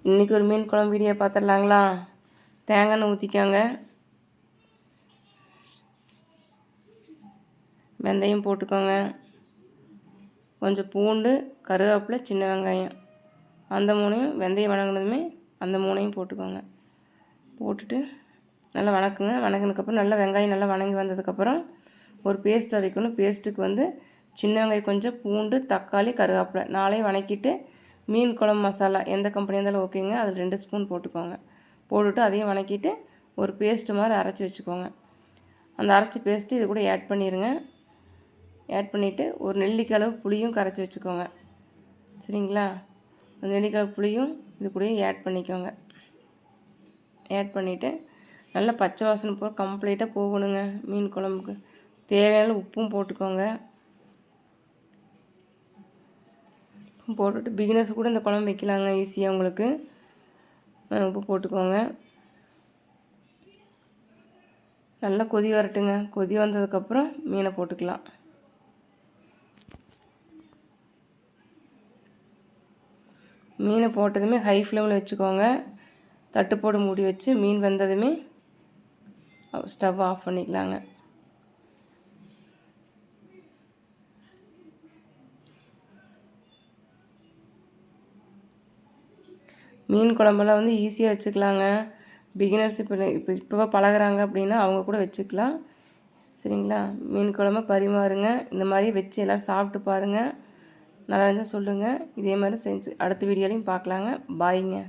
இன்றைக்கி ஒரு மீன் குழம்பு வீடியோ பார்த்துடலாங்களா? தேங்காய் எண்ணெய் ஊற்றிக்கோங்க, வெந்தயம் போட்டுக்கோங்க, கொஞ்சம் பூண்டு, கருவேப்பிலை, சின்ன வெங்காயம், அந்த மூணையும் வெந்தயம் வணங்கினதுமே அந்த மூணையும் போட்டுக்கோங்க. போட்டுட்டு நல்லா வணக்குங்க. வணங்கினதுக்கப்புறம் நல்லா வெங்காயம் நல்லா வணங்கி வந்ததுக்கப்புறம் ஒரு பேஸ்ட் அரைக்கணும். பேஸ்ட்டுக்கு சின்ன வெங்காயம் கொஞ்சம், பூண்டு, தக்காளி, கருவேப்பிலை நாளையும் வணக்கிட்டு மீன் குழம்பு மசாலா எந்த கம்பெனியாக இருந்தாலும் ஓகேங்க, அதில் 2 ஸ்பூன் போட்டுக்கோங்க. போட்டுட்டு அதையும் வணக்கிட்டு ஒரு பேஸ்ட்டு மாதிரி அரைச்சி வச்சுக்கோங்க. அந்த அரைச்சி பேஸ்ட்டு இது கூட ஆட் பண்ணிடுங்க. ஆட் பண்ணிவிட்டு ஒரு நெல்லிக்காய் அளவு புளியும் கரைச்சி வச்சுக்கோங்க. சரிங்களா? அந்த நெல்லிக்காய் புளியும் இது கூட ஆட் பண்ணிக்கோங்க. ஆட் பண்ணிவிட்டு நல்லா பச்சை வாசனை போக கம்ப்ளீட்டாக போகணுங்க. மீன் குழம்புக்கு தேவையான உப்பும் போட்டுக்கோங்க. போட்டுட்டு பிகினர்ஸ் கூட இந்த குழம்பு வைக்கலாங்க, ஈஸியாக உங்களுக்கு. உப்பு போட்டுக்கோங்க. நல்லா கொதி வரட்டுங்க. கொதி வந்ததுக்கப்புறம் மீனை போட்டுக்கலாம். மீனை போட்டதுமே ஹை ஃப்ளேமில் வச்சுக்கோங்க. தட்டுப்போடு மூடி வச்சு மீன் வெந்ததுமே ஸ்டவ் ஆஃப் பண்ணிக்கலாங்க. மீன் குழம்பெல்லாம் ஈஸியாக வச்சுக்கலாங்க. பிகினர்ஸ் இப்போ பழகுறாங்க அப்படின்னா அவங்க கூட வச்சுக்கலாம். சரிங்களா? மீன் குழம்பு பரிமாறுங்க. இந்த மாதிரி வச்சு எல்லோரும் சாப்பிட்டு பாருங்கள். நல்லா இருந்தால் சொல்லுங்கள். இதே மாதிரி செஞ்சு அடுத்த வீடியோலையும் பார்க்கலாங்க. பாய்ங்க.